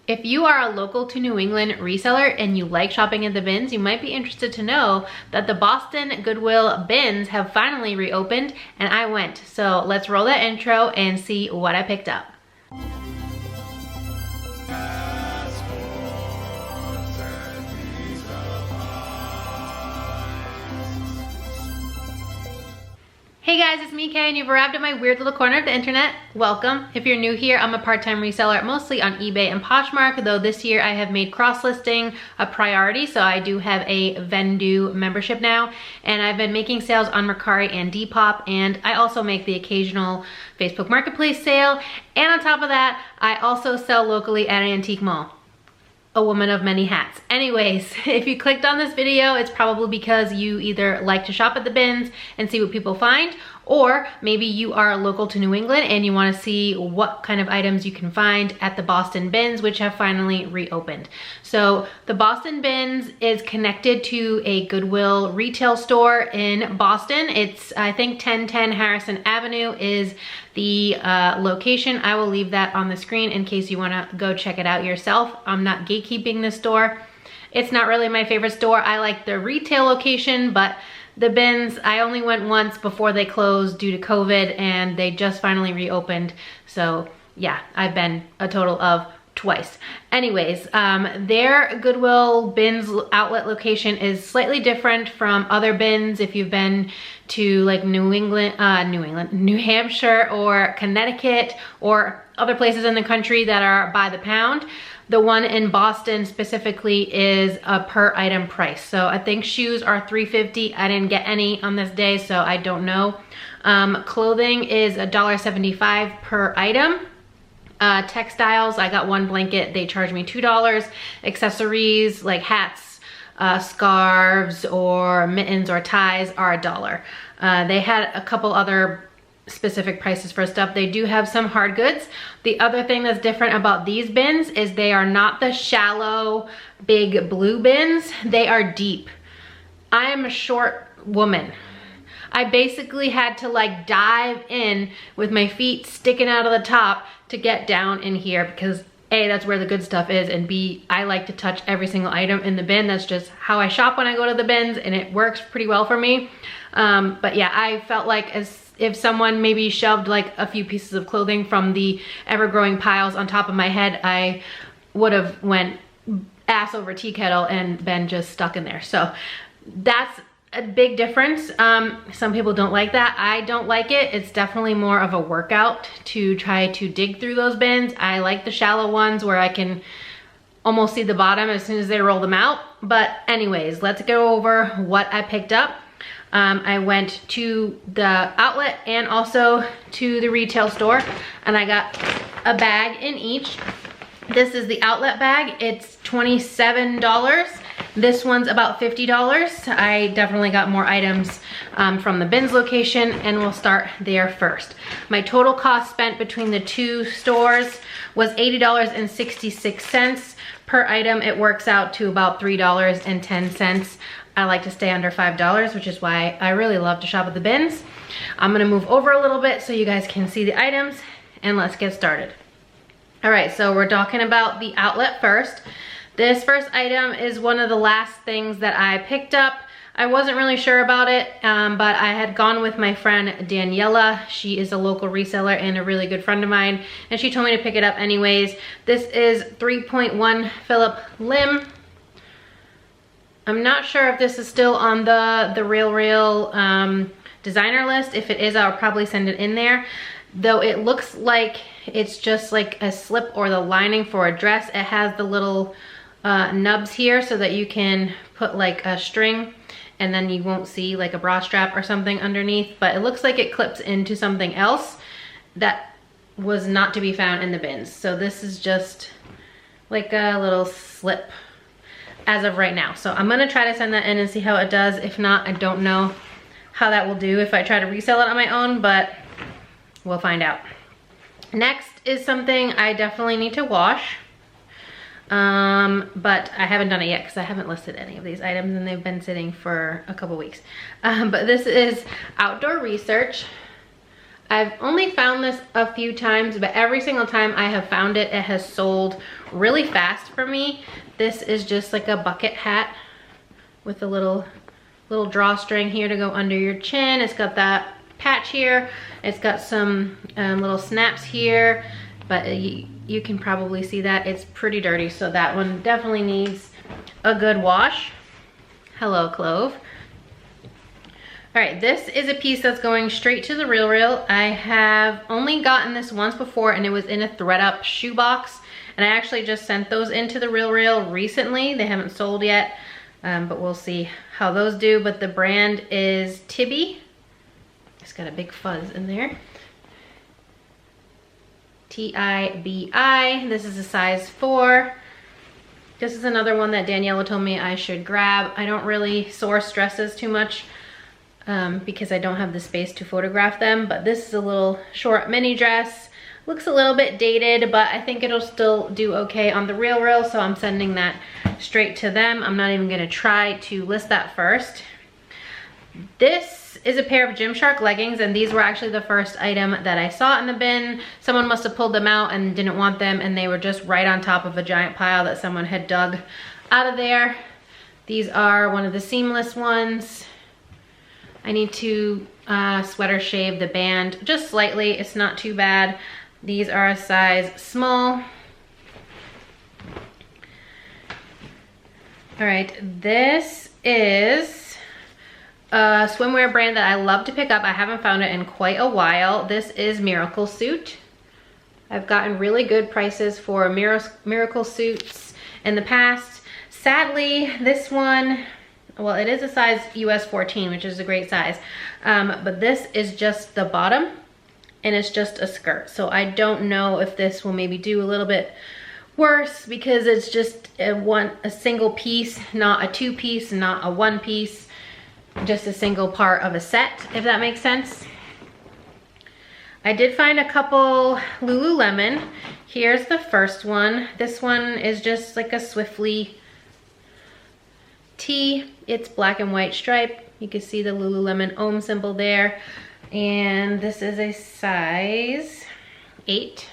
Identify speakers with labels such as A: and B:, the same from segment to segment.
A: If you are a local to New England reseller and you like shopping at the bins, you might be interested to know that the Boston Goodwill Bins have finally reopened, and I went. So let's roll that intro and see what I picked up. Hey guys, it's me, Kay, and you've arrived at my weird little corner of the internet. Welcome. If you're new here, I'm a part-time reseller, mostly on eBay and Poshmark, though this year I have made cross-listing a priority, so I do have a Vendu membership now, and I've been making sales on Mercari and Depop, and I also make the occasional Facebook Marketplace sale, and on top of that, I also sell locally at an antique mall. A woman of many hats. Anyways, if you clicked on this video, it's probably because you either like to shop at the bins and see what people find, or maybe you are local to New England and you want to see what kind of items you can find at the Boston Bins, which have finally reopened. So the Boston Bins is connected to a Goodwill retail store in Boston. It's, I think, 1010 Harrison Avenue is the location. I will leave that on the screen in case you want to go check it out yourself. I'm not gatekeeping this store. It's not really my favorite store. I like the retail location, but the bins, I only went once before they closed due to COVID, and they just finally reopened. So yeah, I've been a total of twice. Anyways, their Goodwill Bins outlet location is slightly different from other bins. If you've been to like New Hampshire or Connecticut or other places in the country that are by the pound, the one in Boston specifically is a per item price. So I think shoes are $3.50. I didn't get any on this day, so I don't know. Clothing is $1.75 per item. Textiles, I got one blanket, they charged me $2. Accessories like hats, scarves, or mittens or ties are $1. They had a couple other specific prices for stuff. They do have some hard goods. The other thing that's different about these bins is they are not the shallow, big blue bins. They are deep. I am a short woman. I basically had to like dive in with my feet sticking out of the top to get down in here because A, that's where the good stuff is, and B, I like to touch every single item in the bin. That's just how I shop when I go to the bins, and it works pretty well for me. But yeah, I felt like if someone maybe shoved like a few pieces of clothing from the ever-growing piles on top of my head, I would have went ass over tea kettle and been just stuck in there. So that's a big difference. Some people don't like that. I don't like it. It's definitely more of a workout to try to dig through those bins. I like the shallow ones where I can almost see the bottom as soon as they roll them out. But anyways, let's go over what I picked up. I went to the outlet and also to the retail store, and I got a bag in each. This is the outlet bag. It's $27. This one's about $50. I definitely got more items from the bins location, and we'll start there first. My total cost spent between the two stores was $80.66 per item. It works out to about $3.10. I like to stay under $5, which is why I really love to shop at the bins. I'm gonna move over a little bit so you guys can see the items, and let's get started. All right, so we're talking about the outlet first. This first item is one of the last things that I picked up. I wasn't really sure about it, but I had gone with my friend Daniela. She is a local reseller and a really good friend of mine, and she told me to pick it up anyways. This is 3.1 Phillip Lim. I'm not sure if this is still on the Real designer list. If it is, I'll probably send it in there. Though it looks like it's just like a slip or the lining for a dress. It has the little nubs here so that you can put like a string and then you won't see like a bra strap or something underneath. But it looks like it clips into something else that was not to be found in the bins. So this is just like a little slip as of right now. So I'm gonna try to send that in and see how it does. If not, I don't know how that will do if I try to resell it on my own, but we'll find out. Next is something I definitely need to wash, but I haven't done it yet because I haven't listed any of these items and they've been sitting for a couple weeks. But this is Outdoor Research. I've only found this a few times, but every single time I have found it, it has sold really fast for me. This is just like a bucket hat with a little drawstring here to go under your chin. It's got that patch here. It's got some little snaps here, but you can probably see that it's pretty dirty, so that one definitely needs a good wash. Hello, Clove. All right, this is a piece that's going straight to the Real. I have only gotten this once before, and it was in a thread up shoebox, and I actually just sent those into the Real recently. They haven't sold yet, but we'll see how those do. But the brand is Tibby. It's got a big fuzz in there. T-I-B-I. This is a size 4. This is another one that Daniela told me I should grab. I don't really source dresses too much because I don't have the space to photograph them, but this is a little short mini dress. Looks a little bit dated, but I think it'll still do okay on the Real, so I'm sending that straight to them. I'm not even gonna try to list that first. This is a pair of Gymshark leggings, and these were actually the first item that I saw in the bin. Someone must have pulled them out and didn't want them, and they were just right on top of a giant pile that someone had dug out of there. These are one of the seamless ones. I need to sweater shave the band just slightly. It's not too bad. These are a size small. All right, this is a swimwear brand that I love to pick up. I haven't found it in quite a while. This is Miracle Suit. I've gotten really good prices for Miracle Suits in the past. Sadly, this one, well, it is a size US 14, which is a great size, but this is just the bottom, and it's just a skirt. So I don't know if this will maybe do a little bit worse because it's just a single piece, not a 2-piece, not a 1-piece, just a single part of a set, if that makes sense. I did find a couple Lululemon. Here's the first one. This one is just like a Swiftly tee. It's black and white stripe. You can see the Lululemon Ohm symbol there. And this is a size 8.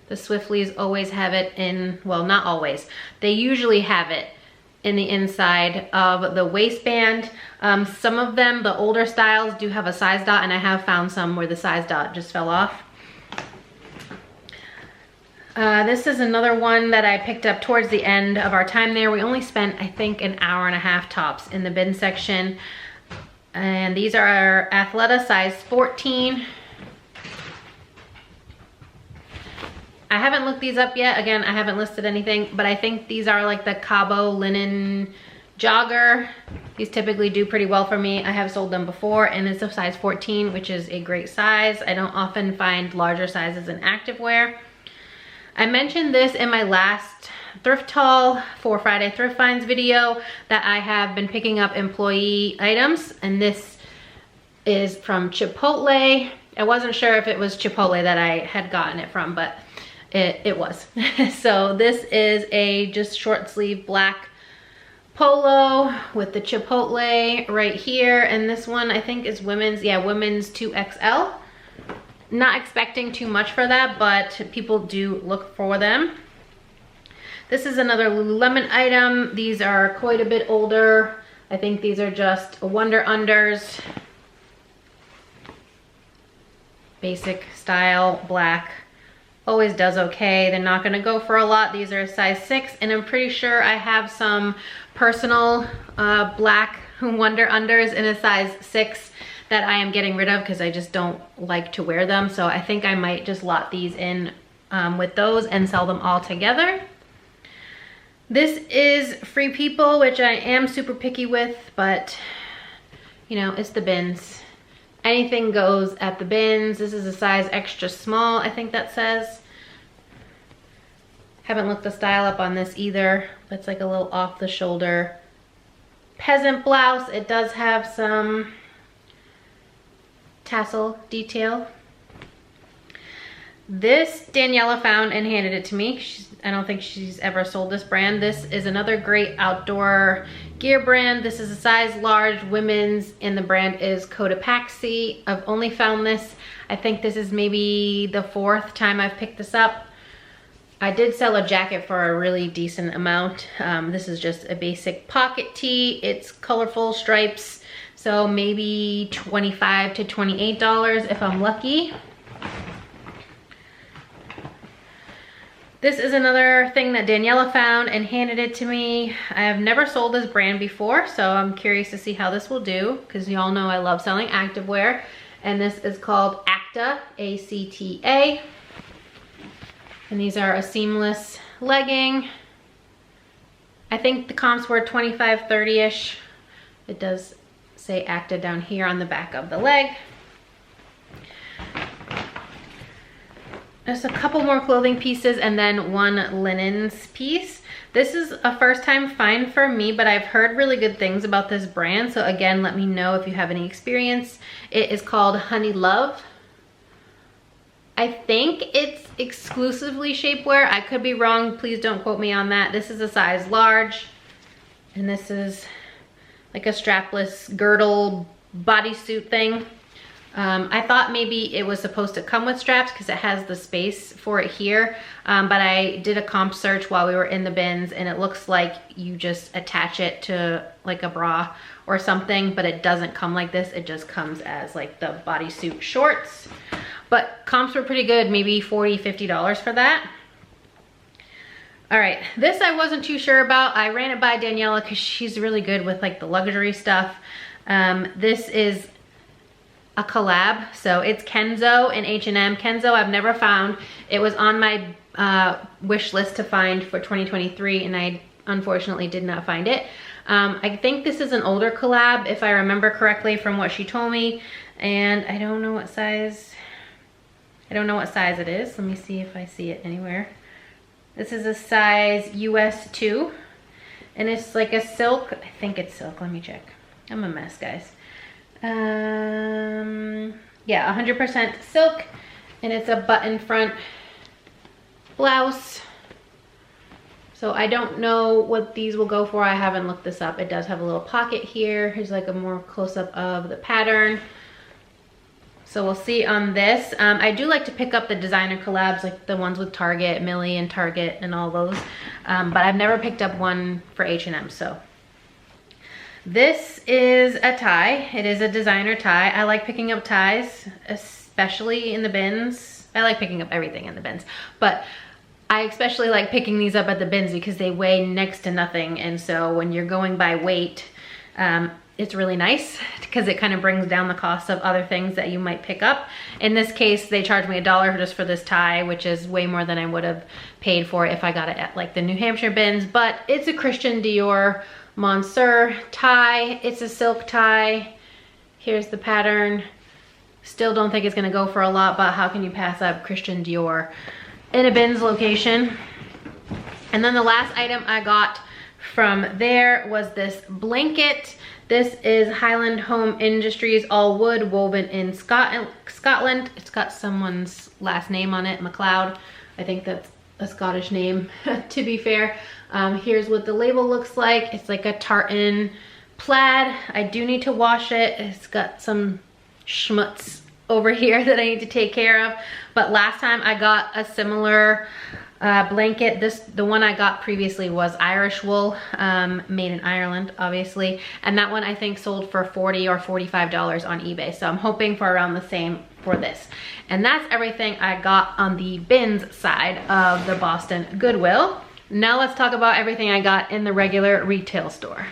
A: The Swiftleys always have it in, well, not always. They usually have it in the inside of the waistband. Some of them, the older styles, do have a size dot, and I have found some where the size dot just fell off. This is another one that I picked up towards the end of our time there. We only spent, I think, an hour and a half tops in the bin section. And these are our Athleta size 14. I haven't looked these up yet. Again, I haven't listed anything, but I think these are like the Cabo linen jogger. These typically do pretty well for me. I have sold them before, and it's a size 14, which is a great size. I don't often find larger sizes in activewear. I mentioned this in my last thrift haul for Friday Thrift Finds video that I have been picking up employee items, and this is from Chipotle. I wasn't sure if it was Chipotle that I had gotten it from, but it was. So this is a just short sleeve black polo with the Chipotle right here, and this one I think is women's, yeah, women's 2XL. Not expecting too much for that, but people do look for them. This is another Lululemon item. These are quite a bit older. I think these are just Wonder Unders. Basic style, black. Always does okay. They're not gonna go for a lot. These are a size 6, and I'm pretty sure I have some personal black Wonder Unders in a size 6 that I am getting rid of because I just don't like to wear them. So I think I might just lot these in with those and sell them all together. This is Free People, which I am super picky with, but you know, it's the bins. Anything goes at the bins. This is a size extra small, I think that says. Haven't looked the style up on this either, but it's like a little off the shoulder peasant blouse. It does have some tassel detail. This Daniela found and handed it to me. I don't think she's ever sold this brand. This is another great outdoor gear brand. This is a size large women's, and the brand is Cotopaxi. I've only found this, I think this is maybe the 4th time I've picked this up. I did sell a jacket for a really decent amount. This is just a basic pocket tee. It's colorful stripes, so maybe $25 to $28 if I'm lucky. This is another thing that Daniela found and handed it to me. I have never sold this brand before, so I'm curious to see how this will do, because y'all know I love selling activewear. And this is called ACTA, A-C-T-A. And these are a seamless legging. I think the comps were 25, 30-ish. It does say ACTA down here on the back of the leg. There's a couple more clothing pieces and then one linens piece. This is a first time find for me, but I've heard really good things about this brand. So again, let me know if you have any experience. It is called Honey Love. I think it's exclusively shapewear. I could be wrong. Please don't quote me on that. This is a size large. And this is like a strapless girdle bodysuit thing. I thought maybe it was supposed to come with straps because it has the space for it here, but I did a comp search while we were in the bins, and it looks like you just attach it to like a bra or something, but it doesn't come like this. It just comes as like the bodysuit shorts. But comps were pretty good, maybe $40, $50 for that. All right, this I wasn't too sure about. I ran it by Daniela because she's really good with like the luxury stuff. This is a collab, so it's Kenzo and H&M. Kenzo I've never found. It was on my wish list to find for 2023, and I unfortunately did not find it. I think this is an older collab if I remember correctly from what she told me, and I don't know what size it is. Let me see if I see it anywhere. This is a size US 2, and it's like a silk. I think it's silk. Let me check. I'm a mess, guys. Yeah, 100% silk, and it's a button front blouse. So I don't know what these will go for. I haven't looked this up. It does have a little pocket here. Here's like a more close-up of the pattern. So we'll see on this. I do like to pick up the designer collabs, like the ones with Target, Millie and Target and all those. But I've never picked up one for H&M, so. This is a tie. It is a designer tie. I like picking up ties, especially in the bins. I like picking up everything in the bins, but I especially like picking these up at the bins because they weigh next to nothing. And so when you're going by weight, it's really nice because it kind of brings down the cost of other things that you might pick up. In this case, they charged me $1 just for this tie, which is way more than I would have paid for it if I got it at like the New Hampshire bins, but it's a Christian Dior Monsieur tie. It's a silk tie. Here's the pattern. Still don't think it's gonna go for a lot, but how can you pass up Christian Dior in a bins location? And then the last item I got from there was this blanket. This is Highland Home Industries all wood woven in Scotland. It's got someone's last name on it, McLeod. I think that's a Scottish name to be fair. Here's what the label looks like. It's like a tartan plaid. I do need to wash it. It's got some schmutz over here that I need to take care of. But last time I got a similar blanket. The one I got previously was Irish wool, made in Ireland, obviously. And that one I think sold for $40 or $45 on eBay. So I'm hoping for around the same for this. And that's everything I got on the bins side of the Boston Goodwill. Now let's talk about everything I got in the regular retail store.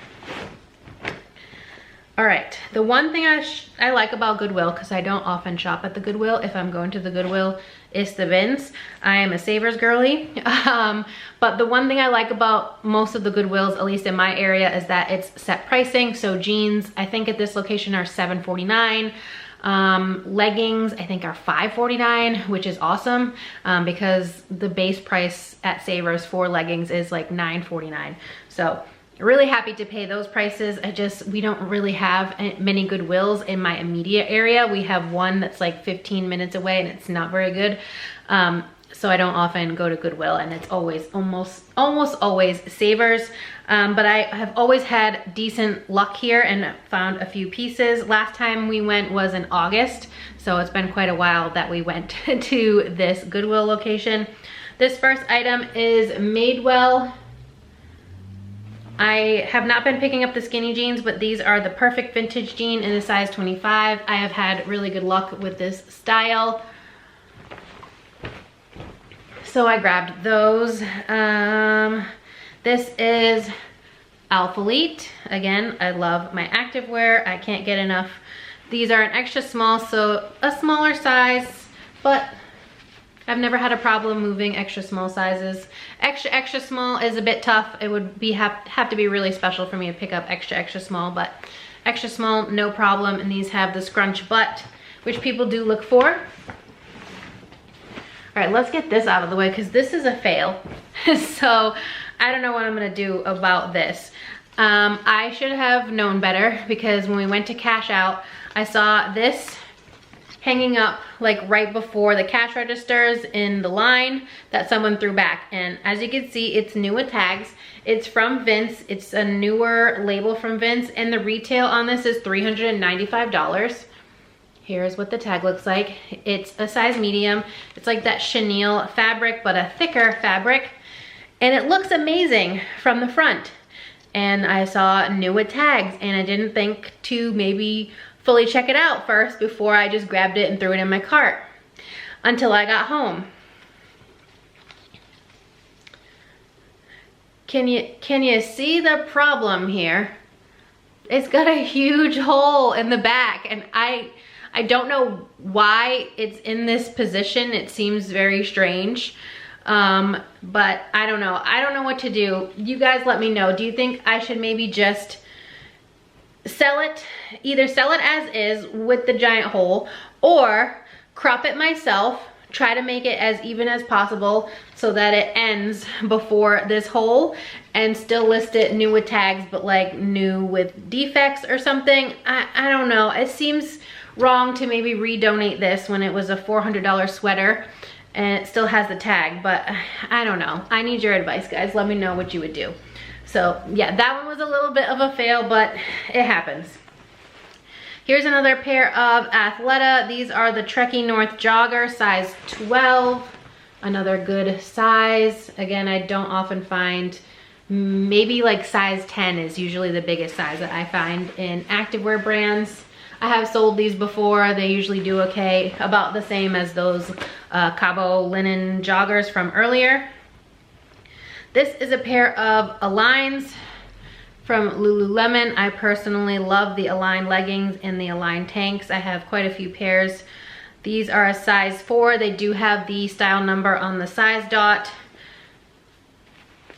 A: All right, the one thing I like about Goodwill, because I don't often shop at the Goodwill, if I'm going to the Goodwill, is the bins. I am a Savers girly, but the one thing I like about most of the Goodwills, at least in my area, is that it's set pricing. So jeans, I think at this location are $7.49. Leggings, I think are $5.49, which is awesome, because the base price at Savers for leggings is like $9.49. So really happy to pay those prices. We don't really have many Goodwills in my immediate area. We have one that's like 15 minutes away and it's not very good. So I don't often go to Goodwill, and it's always, almost always Savers. But I have always had decent luck here and found a few pieces. Last time we went was in August, so it's been quite a while that we went to this Goodwill location. This first item is Madewell. I have not been picking up the skinny jeans, but these are the perfect vintage jean in a size 25. I have had really good luck with this style, so I grabbed those. This is Alphalete. Again, I love my activewear. I can't get enough. These are an extra small, so a smaller size, but I've never had a problem moving extra small sizes. Extra small is a bit tough. It would be have to be really special for me to pick up extra small, but extra small, no problem. And these have the scrunch butt, which people do look for. All right, let's get this out of the way because this is a fail. So I don't know what I'm gonna do about this. I should have known better because when we went to cash out, I saw this hanging up like right before the cash registers in the line that someone threw back. And as you can see, it's new with tags. It's from Vince. It's a newer label from Vince, and the retail on this is $395. Here's what the tag looks like. It's a size medium. It's like that chenille fabric, but a thicker fabric. And it looks amazing from the front. And I saw new with tags, and I didn't think to maybe fully check it out first before I just grabbed it and threw it in my cart until I got home. Can you see the problem here? It's got a huge hole in the back, and I don't know why it's in this position. It seems very strange. But I don't know. I don't know what to do. You guys let me know. Do you think I should maybe just sell it, either sell it as is with the giant hole, or crop it myself, try to make it as even as possible so that it ends before this hole, and still list it new with tags, but like new with defects or something? I don't know. It seems wrong to maybe redonate this when it was a $400 sweater and it still has the tag, but I don't know. I need your advice, guys. Let me know what you would do. So yeah, that one was a little bit of a fail, but it happens. Here's another pair of Athleta. These are the Trekkie North Jogger, size 12. Another good size. Again, I don't often find, maybe like size 10 is usually the biggest size that I find in activewear brands. I have sold these before. They usually do okay, about the same as those Cabo linen joggers from earlier. This is a pair of Aligns from Lululemon. I personally love the Align leggings and the Align tanks. I have quite a few pairs. These are a size 4. They do have the style number on the size dot,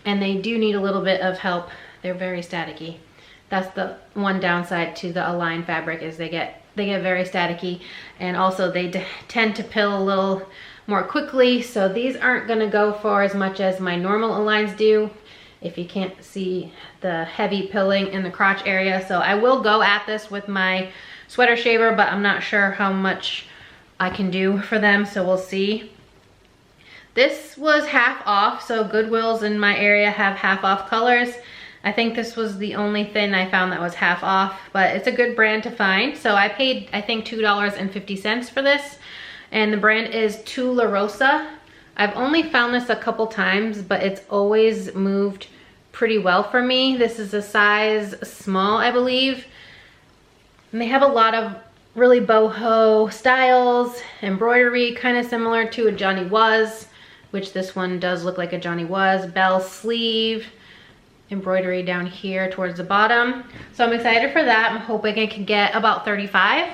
A: and they do need a little bit of help. They're very staticky. That's the one downside to the Align fabric, is they get very staticky, and also they tend to pill a little more quickly. So these aren't gonna go for as much as my normal Aligns do, if you can't see the heavy pilling in the crotch area. So I will go at this with my sweater shaver, but I'm not sure how much I can do for them, so we'll see. This was half off, so Goodwills in my area have half off colors. I think this was the only thing I found that was half off, but it's a good brand to find. So I paid, I think, $2.50 for this, and the brand is Tula Rosa. I've only found this a couple times, but it's always moved pretty well for me. This is a size small, I believe. And they have a lot of really boho styles, embroidery, kind of similar to a Johnny Was, which this one does look like a Johnny Was. Bell sleeve, embroidery down here towards the bottom. So I'm excited for that. I'm hoping I can get about 35.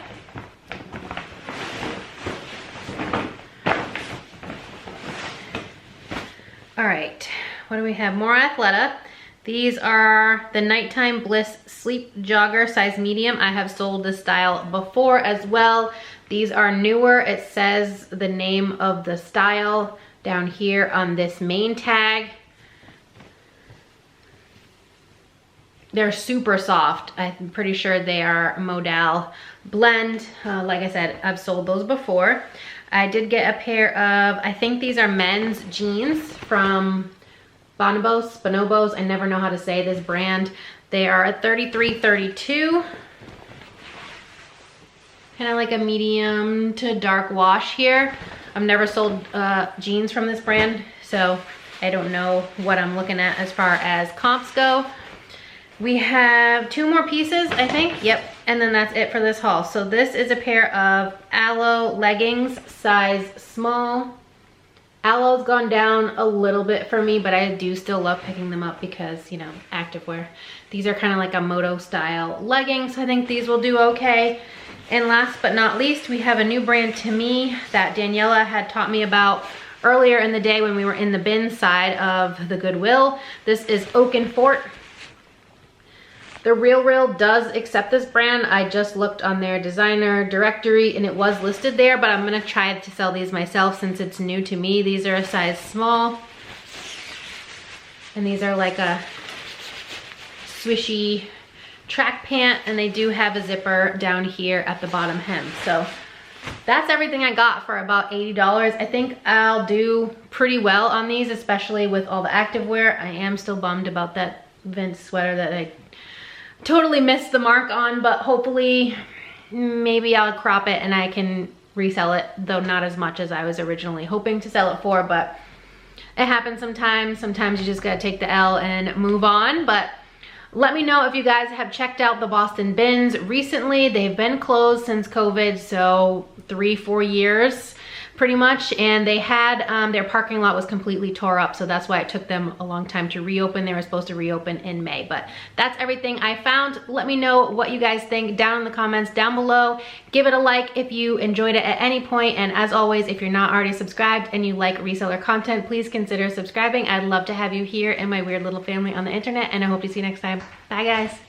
A: All right, what do we have? More Athleta. These are the Nighttime Bliss Sleep Jogger, size medium. I have sold this style before as well. These are newer. It says the name of the style down here on this main tag. They're super soft. I'm pretty sure they are modal blend. Like I said, I've sold those before. I did get a pair of, I think these are men's jeans from Bonobos. I never know how to say this brand. They are a 33-32. Kind of like a medium to dark wash here. I've never sold jeans from this brand, So I don't know what I'm looking at as far as comps go. We have 2 more pieces, I think. Yep, and then that's it for this haul. So this is a pair of Aloe leggings, size small. Aloe's gone down a little bit for me, but I do still love picking them up because, you know, activewear. These are kind of like a moto style leggings. I think these will do okay. And last but not least, we have a new brand to me that Daniela had taught me about earlier in the day when we were in the bin side of the Goodwill. This is Oak and Fort. The Real does accept this brand. I just looked on their designer directory and it was listed there, but I'm gonna try to sell these myself since it's new to me. These are a size small. And these are like a swishy track pant, and they do have a zipper down here at the bottom hem. So that's everything I got for about $80. I think I'll do pretty well on these, especially with all the activewear. I am still bummed about that Vince sweater that I totally missed the mark on, but hopefully maybe I'll crop it and I can resell it, though not as much as I was originally hoping to sell it for, but it happens sometimes. Sometimes you just gotta take the L and move on. But let me know if you guys have checked out the Boston Bins recently. They've been closed since COVID, so 3-4 years pretty much, and they had their parking lot was completely tore up, so that's why it took them a long time to reopen. They were supposed to reopen in May, but that's everything I found. Let me know what you guys think down in the comments down below. Give it a like if you enjoyed it at any point, and as always, if you're not already subscribed and you like reseller content, please consider subscribing. I'd love to have you here in my weird little family on the internet, and I hope to see you next time. Bye guys.